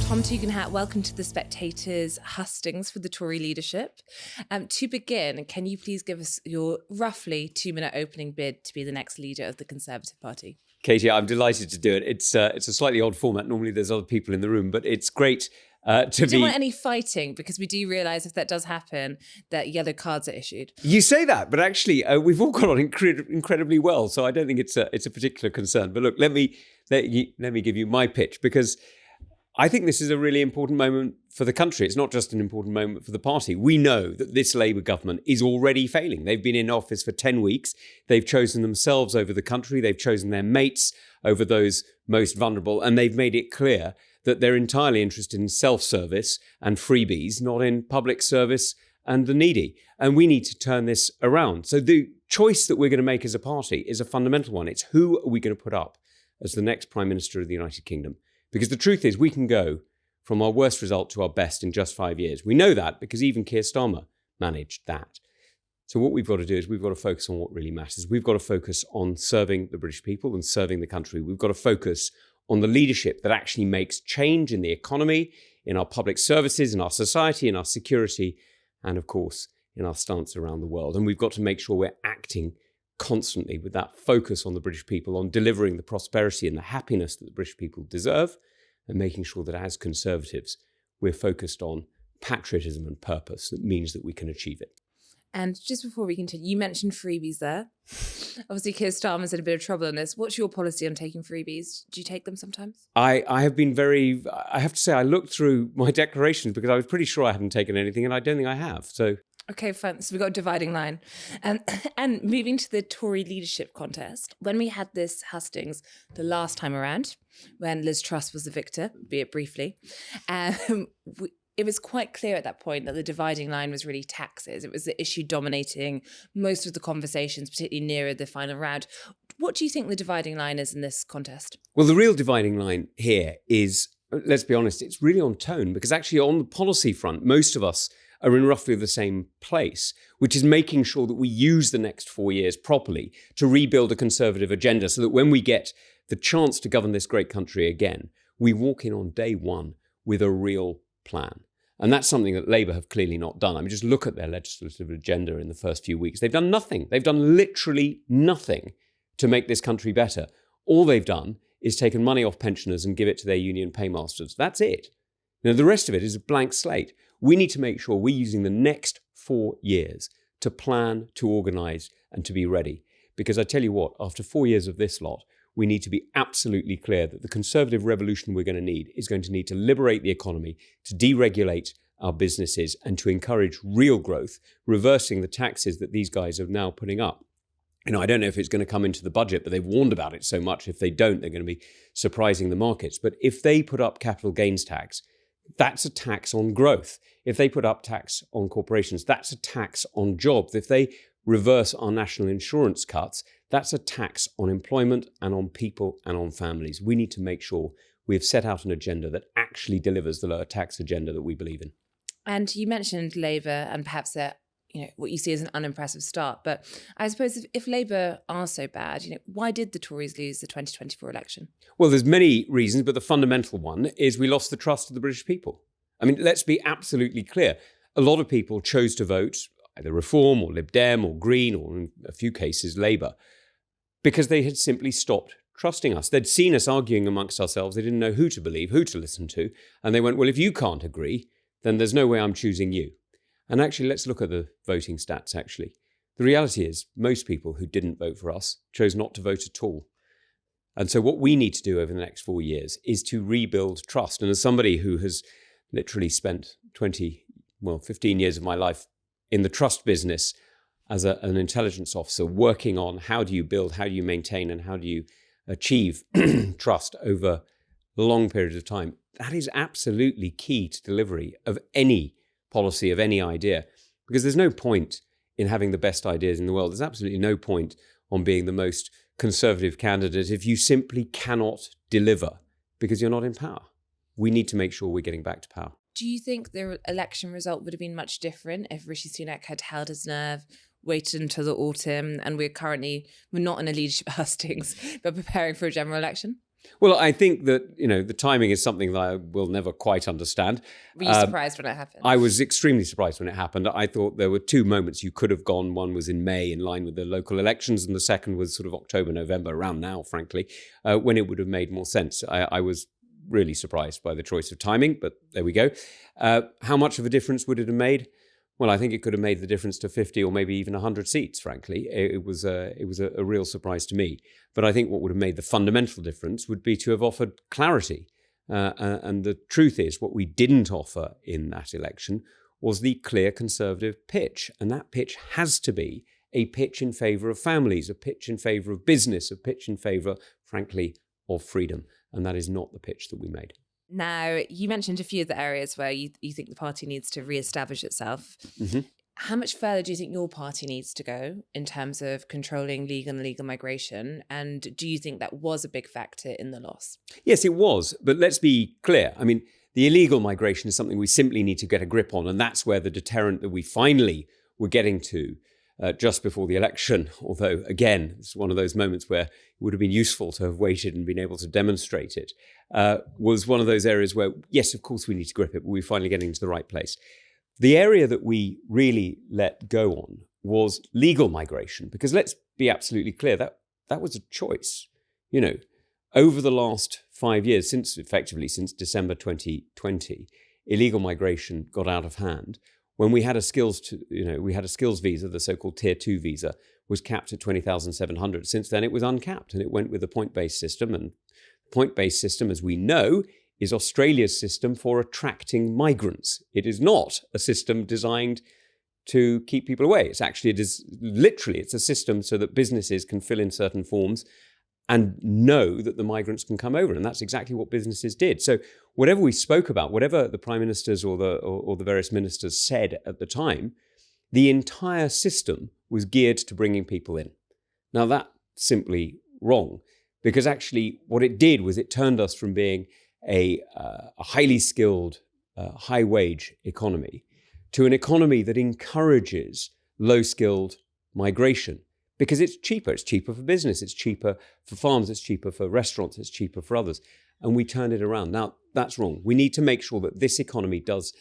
Tom Tugendhat, welcome to the Spectator's hustings for the Tory leadership. To begin, can you please give us your roughly 2-minute opening bid to be the next leader of the Conservative Party? Katie, I'm delighted to do it. It's a slightly odd format. Normally there's other people in the room, but it's great to be... Do you want any fighting? Because we do realise if that does happen, that yellow cards are issued. You say that, but actually we've all got on incredibly well, so I don't think it's a particular concern. But look, let me give you my pitch, because I think this is a really important moment for the country. It's not just an important moment for the party. We know that this Labour government is already failing. They've been in office for 10 weeks. They've chosen themselves over the country. They've chosen their mates over those most vulnerable. And they've made it clear that they're entirely interested in self-service and freebies, not in public service and the needy. And we need to turn this around. So the choice that we're going to make as a party is a fundamental one. It's who are we going to put up as the next Prime Minister of the United Kingdom? Because the truth is, we can go from our worst result to our best in just 5 years. We know that because even Keir Starmer managed that. So what we've got to do is we've got to focus on what really matters. We've got to focus on serving the British people and serving the country. We've got to focus on the leadership that actually makes change in the economy, in our public services, in our society, in our security, and of course, in our stance around the world. And we've got to make sure we're acting constantly with that focus on the British people, on delivering the prosperity and the happiness that the British people deserve, and making sure that as Conservatives, we're focused on patriotism and purpose that means that we can achieve it. And just before we continue, you mentioned freebies there. Obviously, Keir Starmer's in a bit of trouble on this. What's your policy on taking freebies? Do you take them sometimes? I have been I have to say, I looked through my declarations because I was pretty sure I hadn't taken anything, and I don't think I have. So. Okay, fine. So we've got a dividing line. And moving to the Tory leadership contest, when we had this hustings the last time around, when Liz Truss was the victor, be it briefly, it was quite clear at that point that the dividing line was really taxes. It was the issue dominating most of the conversations, particularly nearer the final round. What do you think the dividing line is in this contest? Well, the real dividing line here is, let's be honest, it's really on tone, because actually on the policy front, most of us are in roughly the same place, which is making sure that we use the next 4 years properly to rebuild a Conservative agenda so that when we get the chance to govern this great country again, we walk in on day one with a real plan. And that's something that Labour have clearly not done. I mean, just look at their legislative agenda in the first few weeks. They've done nothing. They've done literally nothing to make this country better. All they've done is taken money off pensioners and give it to their union paymasters. That's it. Now, the rest of it is a blank slate. We need to make sure we're using the next 4 years to plan, to organise, and to be ready. Because I tell you what, after 4 years of this lot, we need to be absolutely clear that the Conservative revolution we're going to need is going to need to liberate the economy, to deregulate our businesses, and to encourage real growth, reversing the taxes that these guys are now putting up. You know, I don't know if it's going to come into the budget, but they've warned about it so much. If they don't, they're going to be surprising the markets. But if they put up capital gains tax, that's a tax on growth. If they put up tax on corporations, that's a tax on jobs. If they reverse our national insurance cuts, that's a tax on employment and on people and on families. We need to make sure we've set out an agenda that actually delivers the lower tax agenda that we believe in. And you mentioned Labour and perhaps what you see as an unimpressive start. But I suppose if Labour are so bad, why did the Tories lose the 2024 election? Well, there's many reasons, but the fundamental one is we lost the trust of the British people. I mean, let's be absolutely clear. A lot of people chose to vote either Reform or Lib Dem or Green or in a few cases Labour because they had simply stopped trusting us. They'd seen us arguing amongst ourselves. They didn't know who to believe, who to listen to. And they went, well, if you can't agree, then there's no way I'm choosing you. And actually, let's look at the voting stats, actually. The reality is most people who didn't vote for us chose not to vote at all. And so what we need to do over the next 4 years is to rebuild trust. And as somebody who has literally spent 15 years of my life in the trust business as an intelligence officer, working on how do you build, how do you maintain, and how do you achieve trust over long periods of time, that is absolutely key to delivery of any policy, of any idea, because there's no point in having the best ideas in the world. There's absolutely no point on being the most conservative candidate if you simply cannot deliver because you're not in power. We need to make sure we're getting back to power. Do you think the election result would have been much different if Rishi Sunak had held his nerve, waited until the autumn, and we're not in a leadership hustings, but preparing for a general election? Well, I think that, the timing is something that I will never quite understand. Were you surprised when it happened? I was extremely surprised when it happened. I thought there were two moments you could have gone. One was in May in line with the local elections, and the second was sort of October, November, around now, frankly, when it would have made more sense. I was really surprised by the choice of timing, but there we go. How much of a difference would it have made? Well, I think it could have made the difference to 50 or maybe even 100 seats, frankly. It was a real surprise to me. But I think what would have made the fundamental difference would be to have offered clarity. And the truth is, what we didn't offer in that election was the clear Conservative pitch. And that pitch has to be a pitch in favour of families, a pitch in favour of business, a pitch in favour, frankly, of freedom. And that is not the pitch that we made. Now, you mentioned a few of the areas where you think the party needs to re-establish itself. Mm-hmm. How much further do you think your party needs to go in terms of controlling legal and illegal migration? And do you think that was a big factor in the loss? Yes, it was. But let's be clear. I mean, the illegal migration is something we simply need to get a grip on. And that's where the deterrent that we finally were getting to just before the election, although, again, it's one of those moments where it would have been useful to have waited and been able to demonstrate it, was one of those areas where, yes, of course we need to grip it, but we're finally getting to the right place. The area that we really let go on was legal migration, because let's be absolutely clear, that was a choice. Over the last 5 years, since December 2020, illegal migration got out of hand. When we had a skills visa, the so-called Tier 2 visa, was capped at 20,700. Since then, it was uncapped, and it went with the point-based system. And point-based system, as we know, is Australia's system for attracting migrants. It is not a system designed to keep people away. It's a system so that businesses can fill in certain forms and know that the migrants can come over. And that's exactly what businesses did. So whatever we spoke about, whatever the prime ministers or the various ministers said at the time, the entire system was geared to bringing people in. Now, that's simply wrong, because actually what it did was it turned us from being a highly skilled, high-wage economy to an economy that encourages low-skilled migration. Because it's cheaper. It's cheaper for business. It's cheaper for farms. It's cheaper for restaurants. It's cheaper for others. And we turned it around. Now, that's wrong. We need to make sure that this economy does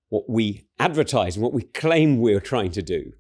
what we advertise and what we claim we're trying to do,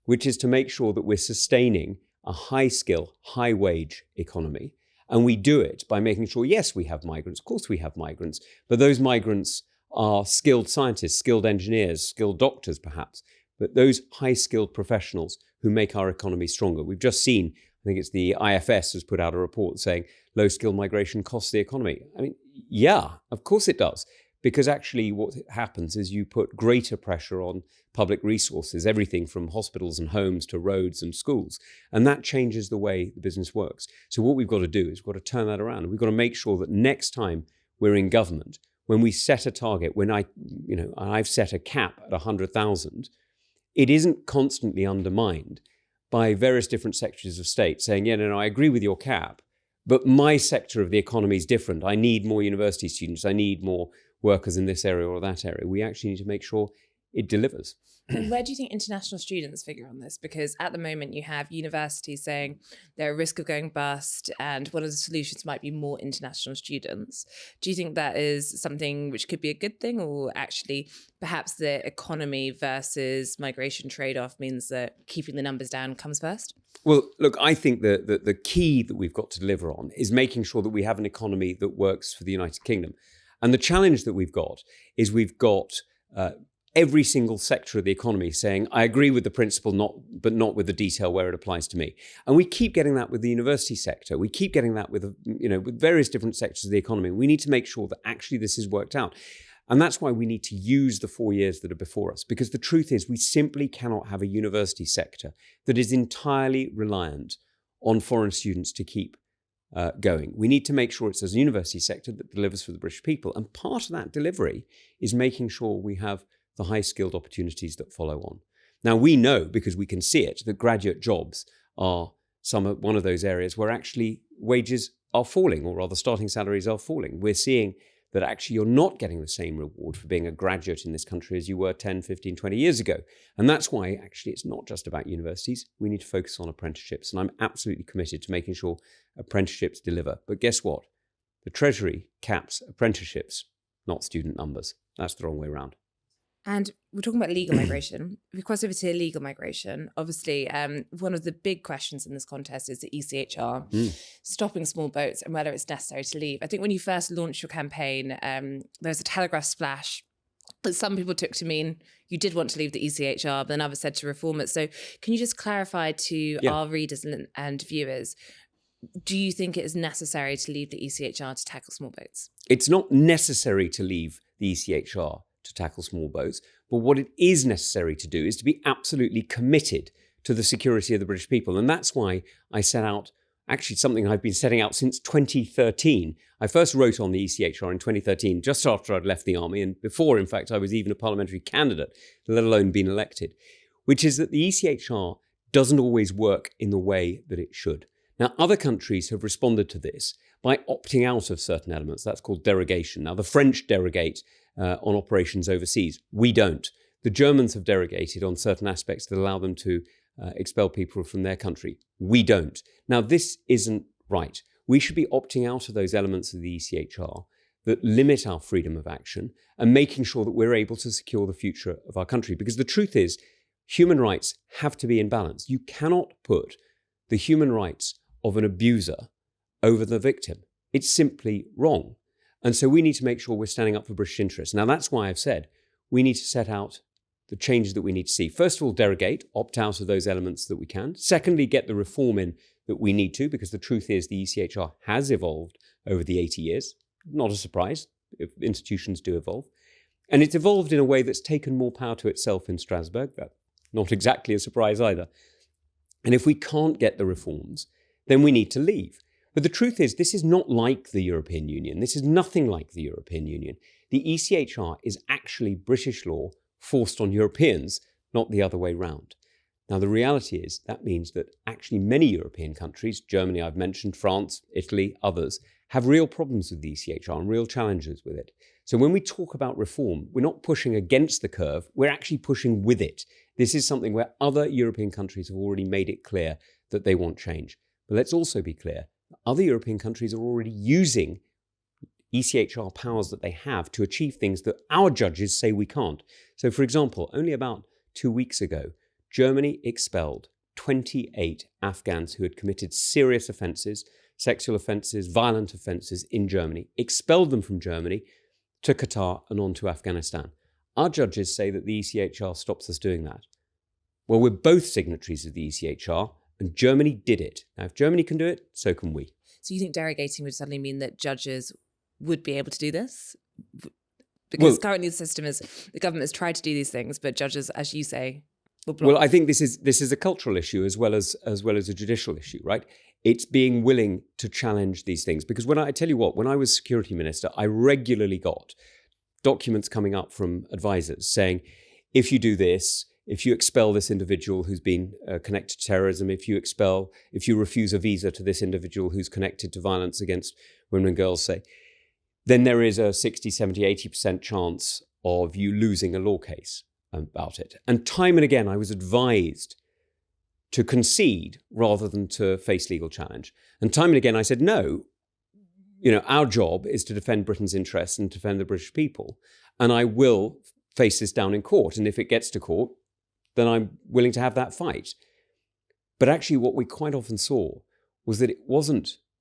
which is to make sure that we're sustaining a high-skill, high-wage economy. And we do it by making sure, yes, we have migrants. Of course we have migrants. But those migrants are skilled scientists, skilled engineers, skilled doctors, perhaps. But those high-skilled professionals who make our economy stronger. We've just seen, I think it's the IFS has put out a report saying low-skilled migration costs the economy. I mean, yeah, of course it does. Because actually what happens is you put greater pressure on public resources, everything from hospitals and homes to roads and schools. And that changes the way the business works. So what we've got to do is we've got to turn that around. We've got to make sure that next time we're in government, when we set a target, when I've set a cap at 100,000, it isn't constantly undermined by various different sectors of state saying, I agree with your cap, but my sector of the economy is different. I need more university students. I need more workers in this area or that area. We actually need to make sure it delivers. And where do you think international students figure on this? Because at the moment you have universities saying they're at risk of going bust, and one of the solutions might be more international students. Do you think that is something which could be a good thing, or actually perhaps the economy versus migration trade-off means that keeping the numbers down comes first? Well, look, I think that the key that we've got to deliver on is making sure that we have an economy that works for the United Kingdom. And the challenge that we've got is we've got every single sector of the economy saying, I agree with the principle, but not with the detail where it applies to me. And we keep getting that with the university sector. We keep getting that with various different sectors of the economy. We need to make sure that actually this is worked out. And that's why we need to use the 4 years that are before us, because the truth is we simply cannot have a university sector that is entirely reliant on foreign students to keep going. We need to make sure it's a university sector that delivers for the British people. And part of that delivery is making sure we have the high-skilled opportunities that follow on. Now, we know, because we can see it, that graduate jobs are one of those areas where actually wages are falling, or rather starting salaries are falling. We're seeing that actually you're not getting the same reward for being a graduate in this country as you were 10, 15, 20 years ago. And that's why actually it's not just about universities. We need to focus on apprenticeships. And I'm absolutely committed to making sure apprenticeships deliver. But guess what? The Treasury caps apprenticeships, not student numbers. That's the wrong way around. And we're talking about legal migration. If we cross over to illegal migration, obviously, one of the big questions in this contest is the ECHR, stopping small boats and whether it's necessary to leave. I think when you first launched your campaign, there was a Telegraph splash that some people took to mean you did want to leave the ECHR, but then others said to reform it. So can you just clarify to our readers and viewers, do you think it is necessary to leave the ECHR to tackle small boats? It's not necessary to leave the ECHR to tackle small boats, but what it is necessary to do is to be absolutely committed to the security of the British people. And that's why I set out, actually something I've been setting out since 2013. I first wrote on the ECHR in 2013, just after I'd left the army, and before, in fact, I was even a parliamentary candidate, let alone been elected, which is that the ECHR doesn't always work in the way that it should. Now, other countries have responded to this by opting out of certain elements. That's called derogation. Now, the French derogate on operations overseas. We don't. The Germans have derogated on certain aspects that allow them to expel people from their country. We don't. Now, this isn't right. We should be opting out of those elements of the ECHR that limit our freedom of action and making sure that we're able to secure the future of our country. Because the truth is, human rights have to be in balance. You cannot put the human rights of an abuser over the victim. It's simply wrong. And so we need to make sure we're standing up for British interests. Now, that's why I've said we need to set out the changes that we need to see. First of all, derogate, opt out of those elements that we can. Secondly, get the reform in that we need to, because the truth is the ECHR has evolved over the 80 years. Not a surprise if institutions do evolve. And it's evolved in a way that's taken more power to itself in Strasbourg. That's not exactly a surprise either. And if we can't get the reforms, then we need to leave. But the truth is, this is not like the European Union. This is nothing like the European Union. The ECHR is actually British law forced on Europeans, not the other way round. Now, the reality is that means that actually many European countries, Germany I've mentioned, France, Italy, others, have real problems with the ECHR and real challenges with it. So when we talk about reform, we're not pushing against the curve, we're actually pushing with it. This is something where other European countries have already made it clear that they want change. But let's also be clear, other European countries are already using ECHR powers that they have to achieve things that our judges say we can't. So, for example, only about 2 weeks ago, Germany expelled 28 Afghans who had committed serious offences, sexual offences, violent offences in Germany, expelled them from Germany to Qatar and on to Afghanistan. Our judges say that the ECHR stops us doing that. Well, we're both signatories of the ECHR, and Germany did it. Now, if Germany can do it, so can we. So you think derogating would suddenly mean that judges would be able to do this? Because currently the system is, the government has tried to do these things, but judges, as you say, will block. Well, I think this is a cultural issue as well as a judicial issue, right? It's being willing to challenge these things. Because I tell you what, when I was security minister, I regularly got documents coming up from advisors saying, if you do this, if you expel this individual who's been connected to terrorism, if you refuse a visa to this individual who's connected to violence against women and girls, say, then there is a 60, 70, 80% chance of you losing a law case about it. And time and again, I was advised to concede rather than to face legal challenge. And time and again, I said, no, our job is to defend Britain's interests and defend the British people. And I will face this down in court. And if it gets to court, then I'm willing to have that fight. But actually what we quite often saw was that it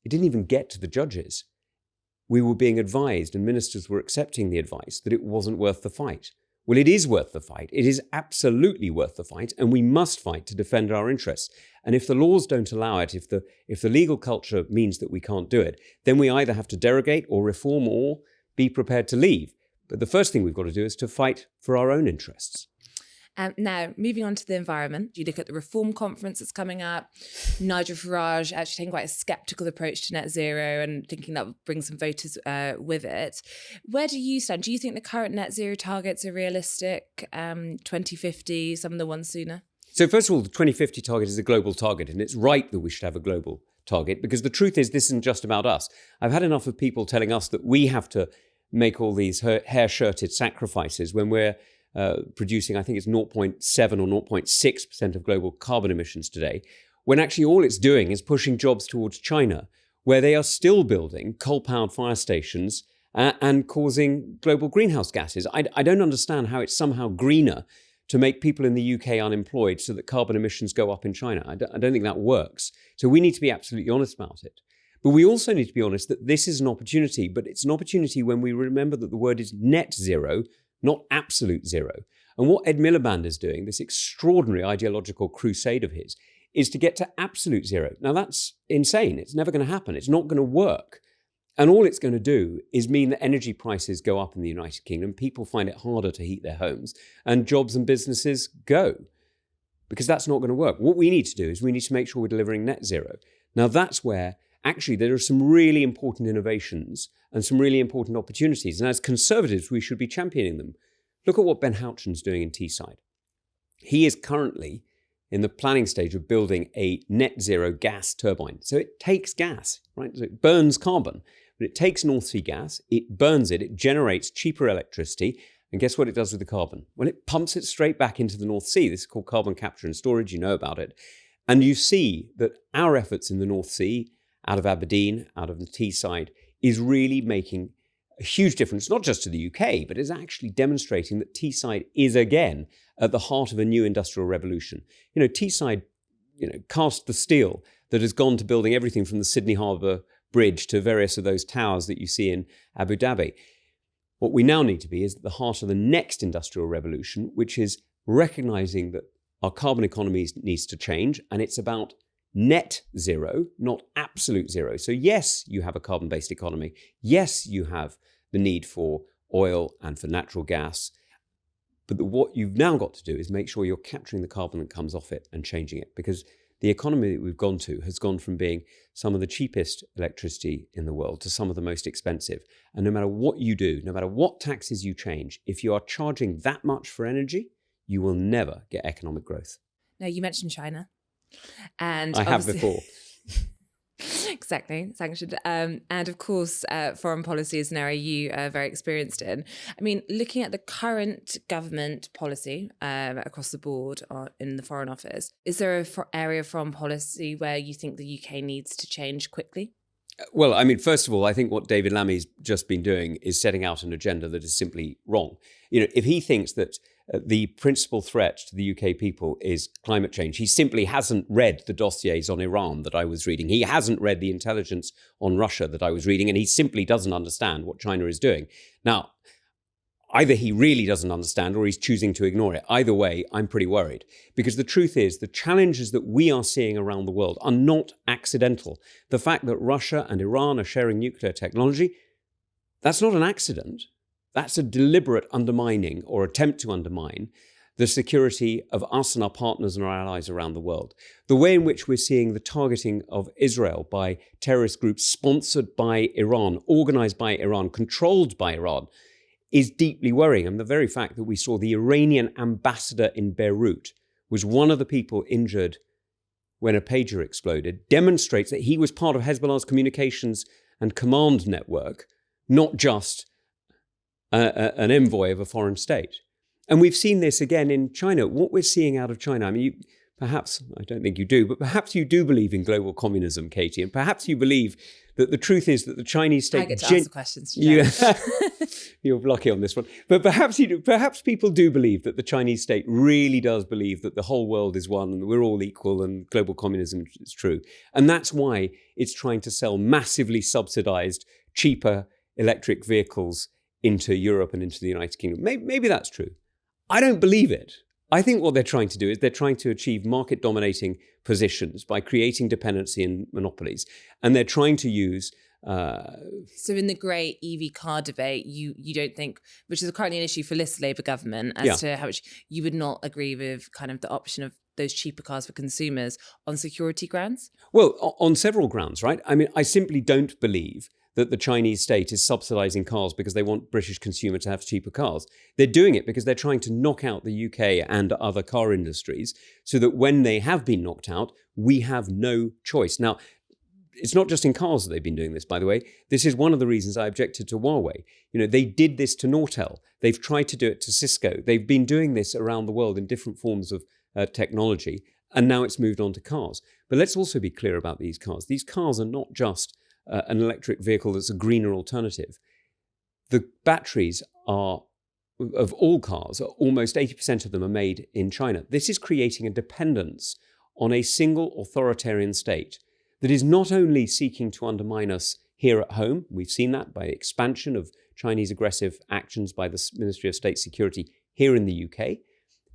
didn't even get to the judges. We were being advised and ministers were accepting the advice that it wasn't worth the fight. Well, it is worth the fight. It is absolutely worth the fight, and we must fight to defend our interests. And if the laws don't allow it, if the legal culture means that we can't do it, then we either have to derogate or reform or be prepared to leave. But the first thing we've got to do is to fight for our own interests. Now, moving on to the environment, you look at the reform conference that's coming up. Nigel Farage actually taking quite a sceptical approach to net zero and thinking that will bring some voters with it. Where do you stand? Do you think the current net zero targets are realistic? 2050, some of the ones sooner? So first of all, the 2050 target is a global target, and it's right that we should have a global target because the truth is this isn't just about us. I've had enough of people telling us that we have to make all these hair-shirted sacrifices when we're producing, I think it's 0.7 or 0.6% of global carbon emissions today, when actually all it's doing is pushing jobs towards China where they are still building coal-powered fire stations and causing global greenhouse gases. I don't understand how it's somehow greener to make people in the UK unemployed so that carbon emissions go up in China. I don't think that works. So we need to be absolutely honest about it. But we also need to be honest that this is an opportunity, but it's an opportunity when we remember that the word is net zero, not absolute zero. And what Ed Miliband is doing, this extraordinary ideological crusade of his, is to get to absolute zero. Now that's insane. It's never going to happen. It's not going to work. And all it's going to do is mean that energy prices go up in the United Kingdom, people find it harder to heat their homes, and jobs and businesses go. Because that's not going to work. What we need to do is we need to make sure we're delivering net zero. Now that's where actually there are some really important innovations and some really important opportunities. And as Conservatives, we should be championing them. Look at what Ben Houchen's doing in Teesside. He is currently in the planning stage of building a net zero gas turbine. So it takes gas, right? So it burns carbon, but it takes North Sea gas, it burns it, it generates cheaper electricity, and guess what it does with the carbon? Well, it pumps it straight back into the North Sea. This is called carbon capture and storage, you know about it. And you see that our efforts in the North Sea, out of Aberdeen, out of the Teesside, is really making a huge difference, not just to the UK, but is actually demonstrating that Teesside is again at the heart of a new industrial revolution. You know, Teesside, cast the steel that has gone to building everything from the Sydney Harbour Bridge to various of those towers that you see in Abu Dhabi. What we now need to be is at the heart of the next industrial revolution, which is recognizing that our carbon economy needs to change, and it's about net zero, not absolute zero. So yes, you have a carbon-based economy. Yes, you have the need for oil and for natural gas. But what you've now got to do is make sure you're capturing the carbon that comes off it and changing it. Because the economy that we've gone to has gone from being some of the cheapest electricity in the world to some of the most expensive. And no matter what you do, no matter what taxes you change, if you are charging that much for energy, you will never get economic growth. Now, you mentioned China. And I have before. Exactly, sanctioned. And of course, foreign policy is an area you are very experienced in. I mean, looking at the current government policy across the board in the Foreign Office, is there an area of foreign policy where you think the UK needs to change quickly? Well, I mean, first of all, I think what David Lammy's just been doing is setting out an agenda that is simply wrong. If he thinks that the principal threat to the UK people is climate change, he simply hasn't read the dossiers on Iran that I was reading. He hasn't read the intelligence on Russia that I was reading, and he simply doesn't understand what China is doing. Now, either he really doesn't understand or he's choosing to ignore it. Either way, I'm pretty worried, because the truth is the challenges that we are seeing around the world are not accidental. The fact that Russia and Iran are sharing nuclear technology, that's not an accident. That's a deliberate undermining or attempt to undermine the security of us and our partners and our allies around the world. The way in which we're seeing the targeting of Israel by terrorist groups sponsored by Iran, organized by Iran, controlled by Iran, is deeply worrying. And the very fact that we saw the Iranian ambassador in Beirut was one of the people injured when a pager exploded demonstrates that he was part of Hezbollah's communications and command network, not just an envoy of a foreign state. And we've seen this again in China. What we're seeing out of China, I mean, perhaps, I don't think you do, but perhaps you do believe in global communism, Katie, and perhaps you believe that the truth is that the Chinese state... I get to ask the questions today. You're lucky on this one. But perhaps people do believe that the Chinese state really does believe that the whole world is one and we're all equal and global communism is true. And that's why it's trying to sell massively subsidized, cheaper electric vehicles into Europe and into the United Kingdom. Maybe that's true. I don't believe it. I think what they're trying to do is they're trying to achieve market-dominating positions by creating dependency and monopolies. And they're trying to use... So in the grey EV car debate, you don't think, which is currently an issue for this Labour government, as to how much you would not agree with kind of the option of those cheaper cars for consumers on security grounds? Well, on several grounds, right? I mean, I simply don't believe that the Chinese state is subsidizing cars because they want British consumer to have cheaper cars. They're doing it because they're trying to knock out the UK and other car industries so that when they have been knocked out, we have no choice. Now, it's not just in cars that they've been doing this, by the way. This is one of the reasons I objected to Huawei. They did this to Nortel. They've tried to do it to Cisco. They've been doing this around the world in different forms of technology, and now it's moved on to cars. But let's also be clear about these cars. These cars are not just an electric vehicle that's a greener alternative. The batteries are, of all cars, almost 80% of them are made in China. This is creating a dependence on a single authoritarian state that is not only seeking to undermine us here at home, we've seen that by expansion of Chinese aggressive actions by the Ministry of State Security here in the UK,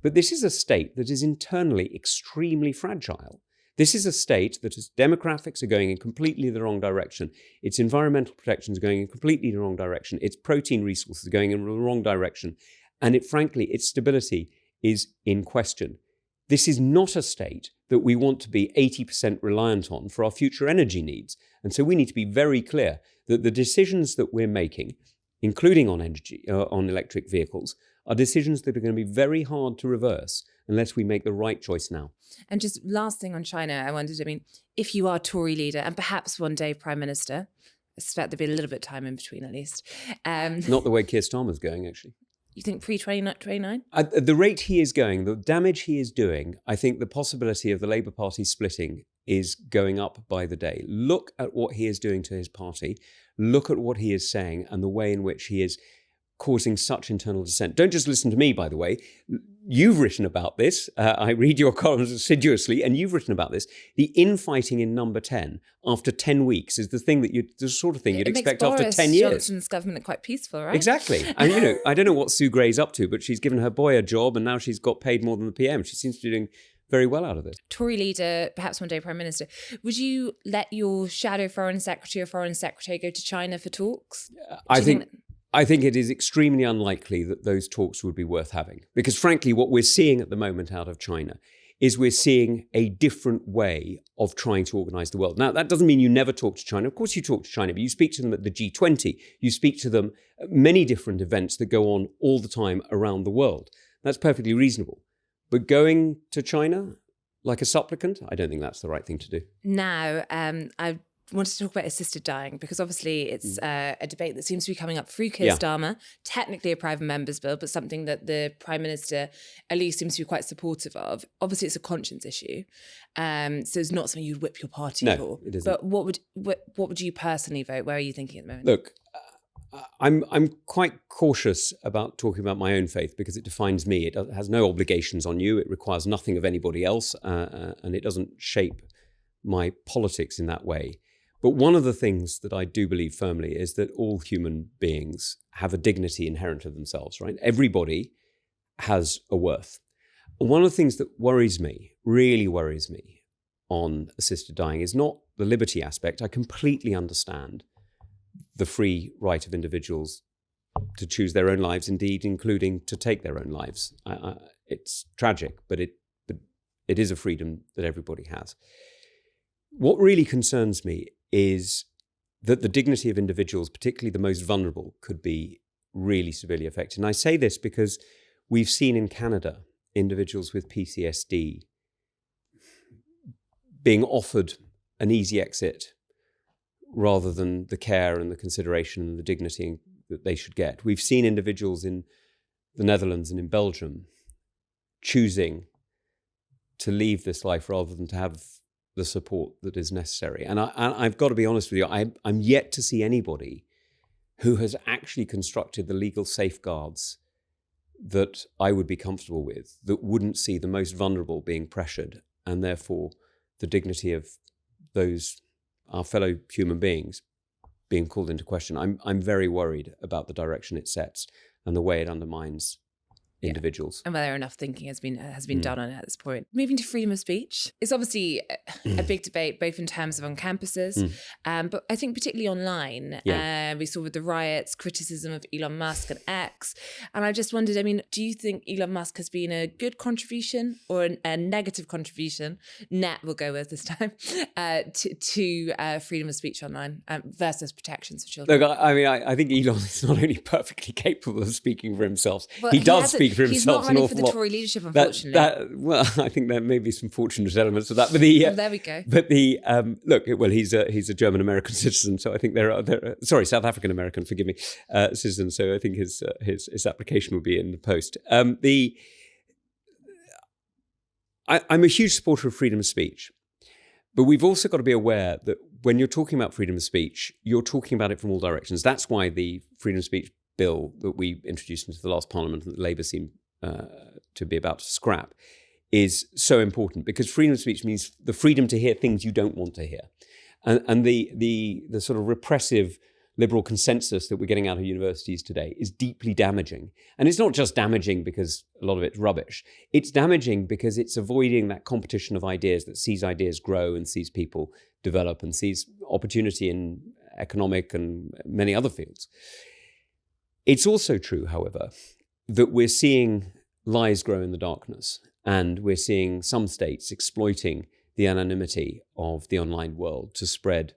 but this is a state that is internally extremely fragile. This is a state that its demographics are going in completely the wrong direction. Its environmental protections are going in completely the wrong direction. Its protein resources are going in the wrong direction. And frankly, its stability is in question. This is not a state that we want to be 80% reliant on for our future energy needs. And so we need to be very clear that the decisions that we're making, including on energy, on electric vehicles, are decisions that are going to be very hard to reverse unless we make the right choice now. And just last thing on China, I wondered, if you are Tory leader and perhaps one day Prime Minister, I suspect there'd be a little bit of time in between at least. Not the way Keir Starmer's going, actually. You think pre-29? At the rate he is going, the damage he is doing, I think the possibility of the Labour Party splitting is going up by the day. Look at what he is doing to his party. Look at what he is saying and the way in which he is causing such internal dissent. Don't just listen to me, by the way. You've written about this. I read your columns assiduously, and you've written about this. The infighting in Number 10 after 10 weeks is the sort of thing you'd expect after 10 years. Johnson's government quite peaceful, right? Exactly. And, I don't know what Sue Gray's up to, but she's given her boy a job and now she's got paid more than the PM. She seems to be doing very well out of this. Tory leader, perhaps one day Prime Minister. Would you let your shadow Foreign Secretary or Foreign Secretary go to China for talks? I think it is extremely unlikely that those talks would be worth having. Because frankly, what we're seeing at the moment out of China is we're seeing a different way of trying to organize the world. Now, that doesn't mean you never talk to China. Of course you talk to China, but you speak to them at the G20. You speak to them at many different events that go on all the time around the world. That's perfectly reasonable. But going to China like a supplicant, I don't think that's the right thing to do. Now, I wanted to talk about assisted dying because obviously it's a debate that seems to be coming up through Keir Starmer, technically a private member's bill, but something that the Prime Minister at least seems to be quite supportive of. Obviously, it's a conscience issue, so it's not something you'd whip your party for. It isn't. But what would you personally vote? Where are you thinking at the moment? Look, I'm quite cautious about talking about my own faith because it defines me. It has no obligations on you. It requires nothing of anybody else, and it doesn't shape my politics in that way. But one of the things that I do believe firmly is that all human beings have a dignity inherent to themselves, right? Everybody has a worth. And one of the things that really worries me on assisted dying is not the liberty aspect. I completely understand the free right of individuals to choose their own lives, indeed, including to take their own lives. It's tragic, but it is a freedom that everybody has. What really concerns me is that the dignity of individuals, particularly the most vulnerable, could be really severely affected. And I say this because we've seen in Canada individuals with PTSD being offered an easy exit rather than the care and the consideration and the dignity that they should get. We've seen individuals in the Netherlands and in Belgium choosing to leave this life rather than to have the support that is necessary. And I've got to be honest with you, I'm yet to see anybody who has actually constructed the legal safeguards that I would be comfortable with, that wouldn't see the most vulnerable being pressured, and therefore the dignity of those, our fellow human beings, being called into question. I'm very worried about the direction it sets and the way it undermines individuals. And whether enough thinking has been done on it at this point. Moving to freedom of speech, it's obviously a big debate, both in terms of on campuses, but I think particularly online. We saw with the riots, criticism of Elon Musk and X. And I just wondered, do you think Elon Musk has been a good contribution or a negative contribution, net we'll go with this time, to freedom of speech online versus protections for children? Look, I think Elon is not only perfectly capable of speaking for himself, he does speak for himself. He's not running for the Tory leadership, unfortunately. Well, I think there may be some fortunate elements of that. But well, there we go. But he's a German American citizen, so I think South African American, forgive me, citizen. So I think his application will be in the post. I'm a huge supporter of freedom of speech, But we've also got to be aware that when you're talking about freedom of speech, you're talking about it from all directions. That's why the freedom of speech bill that we introduced into the last parliament and that Labour seem to be about to scrap is so important, because freedom of speech means the freedom to hear things you don't want to hear. And the sort of repressive liberal consensus that we're getting out of universities today is deeply damaging. And it's not just damaging because a lot of it's rubbish. It's damaging because it's avoiding that competition of ideas that sees ideas grow and sees people develop and sees opportunity in economic and many other fields. It's also true, however, that we're seeing lies grow in the darkness, and we're seeing some states exploiting the anonymity of the online world to spread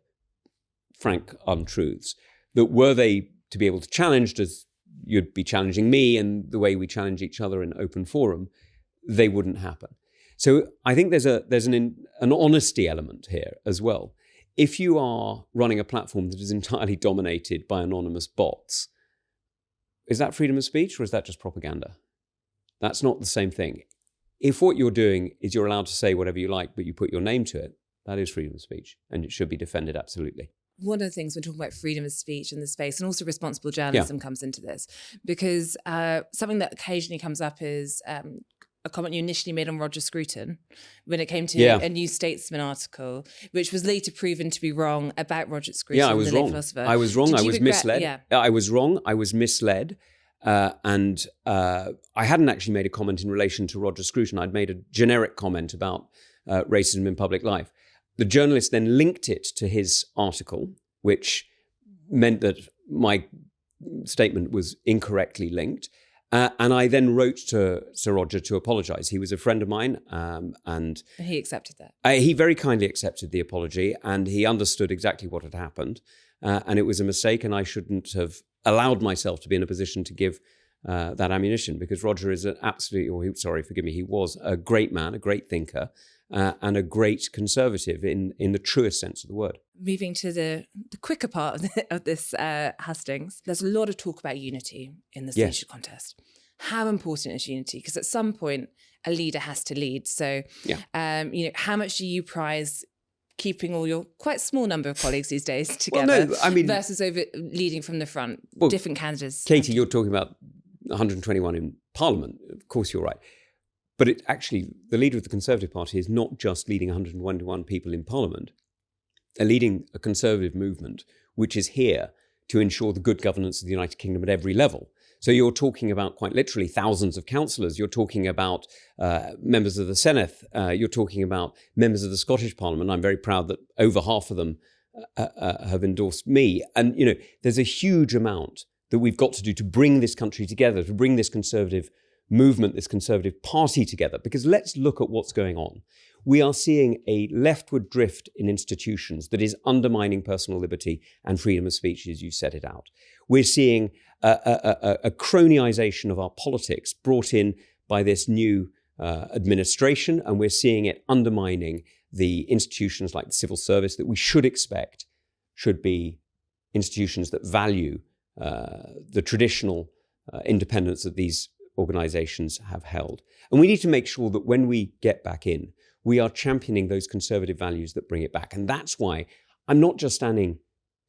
frank untruths that, were they to be able to challenge, as you'd be challenging me and the way we challenge each other in open forum, they wouldn't happen. So I think there's an honesty element here as well. If you are running a platform that is entirely dominated by anonymous bots, is that freedom of speech or is that just propaganda? That's not the same thing. If what you're doing is you're allowed to say whatever you like, but you put your name to it, that is freedom of speech, and it should be defended absolutely. One of the things when talking about freedom of speech in this space, and also responsible journalism comes into this, because something that occasionally comes up is a comment you initially made on Roger Scruton when it came to a New Statesman article, which was later proven to be wrong about Roger Scruton. Yeah, I was wrong. I was wrong. I was misled. Yeah. I was wrong. I was misled. And I hadn't actually made a comment in relation to Roger Scruton. I'd made a generic comment about racism in public life. The journalist then linked it to his article, which meant that my statement was incorrectly linked. And I then wrote to Sir Roger to apologise. He was a friend of mine. And he accepted that. He very kindly accepted the apology, and he understood exactly what had happened. And it was a mistake, and I shouldn't have allowed myself to be in a position to give that ammunition, because Roger is he was a great man, a great thinker, and a great conservative in the truest sense of the word. Moving to the quicker part of this hustings, there's a lot of talk about unity in this leadership contest. How important is unity? Because at some point, a leader has to lead. So, how much do you prize keeping all your quite small number of colleagues these days together versus over leading from the front, different candidates? Katie, you're talking about 121 in Parliament. Of course, you're right. But the leader of the Conservative Party is not just leading 121 people in Parliament. They're leading a Conservative movement which is here to ensure the good governance of the United Kingdom at every level. So you're talking about quite literally thousands of councillors. You're talking about members of the Senate. You're talking about members of the Scottish Parliament. I'm very proud that over half of them have endorsed me. And, there's a huge amount that we've got to do to bring this country together, to bring this Conservative movement, this Conservative party together. Because let's look at what's going on. We are seeing a leftward drift in institutions that is undermining personal liberty and freedom of speech, as you set it out. We're seeing a cronyisation of our politics brought in by this new administration, and we're seeing it undermining the institutions like the civil service that we should expect should be institutions that value the traditional independence that these organisations have held. And we need to make sure that when we get back in, we are championing those conservative values that bring it back. And that's why I'm not just standing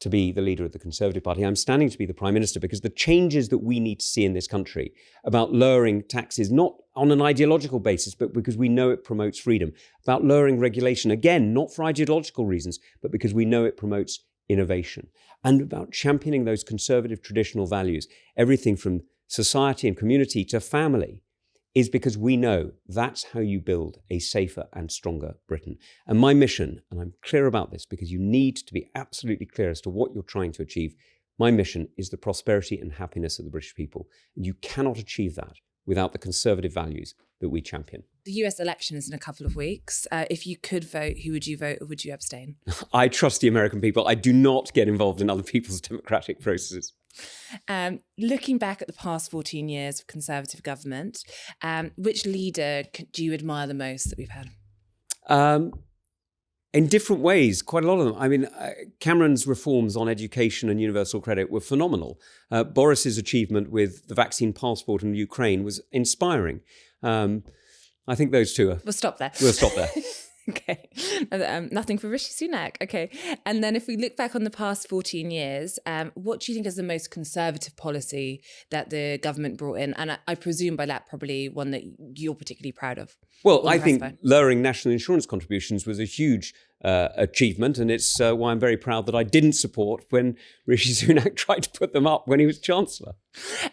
to be the leader of the Conservative Party, I'm standing to be the Prime Minister, because the changes that we need to see in this country about lowering taxes, not on an ideological basis, but because we know it promotes freedom, about lowering regulation, again, not for ideological reasons, but because we know it promotes innovation, and about championing those conservative traditional values, everything from society and community to family, is because we know that's how you build a safer and stronger Britain. And my mission, and I'm clear about this because you need to be absolutely clear as to what you're trying to achieve, my mission is the prosperity and happiness of the British people. And you cannot achieve that without the conservative values that we champion. The US election is in a couple of weeks. If you could vote, who would you vote, or would you abstain? I trust the American people. I do not get involved in other people's democratic processes. Looking back at the past 14 years of Conservative government, which leader do you admire the most that we've had? In different ways, quite a lot of them. I mean, Cameron's reforms on education and universal credit were phenomenal. Boris's achievement with the vaccine passport in Ukraine was inspiring. I think those two are... We'll stop there. We'll stop there. Okay. Nothing for Rishi Sunak. Okay. And then if we look back on the past 14 years, what do you think is the most conservative policy that the government brought in? And I presume by that probably one that you're particularly proud of. Well, I think lowering national insurance contributions was a huge achievement, and it's why I'm very proud that I didn't support when Rishi Sunak tried to put them up when he was Chancellor.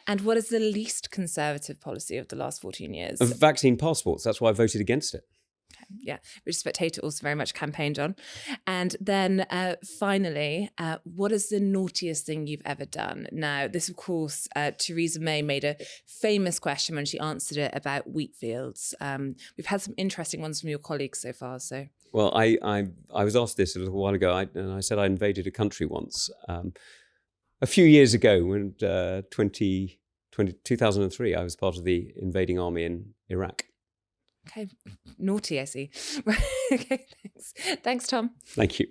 And what is the least conservative policy of the last 14 years? Vaccine passports. That's why I voted against it. Yeah, which Spectator also very much campaigned on. And then finally, what is the naughtiest thing you've ever done? Now, this, of course, Theresa May made a famous question when she answered it about wheat fields. We've had some interesting ones from your colleagues so far. So, well, I was asked this a little while ago, and I said I invaded a country once. A few years ago, when 2003, I was part of the invading army in Iraq. Okay, naughty, I see. Okay, thanks. Thanks, Tom. Thank you.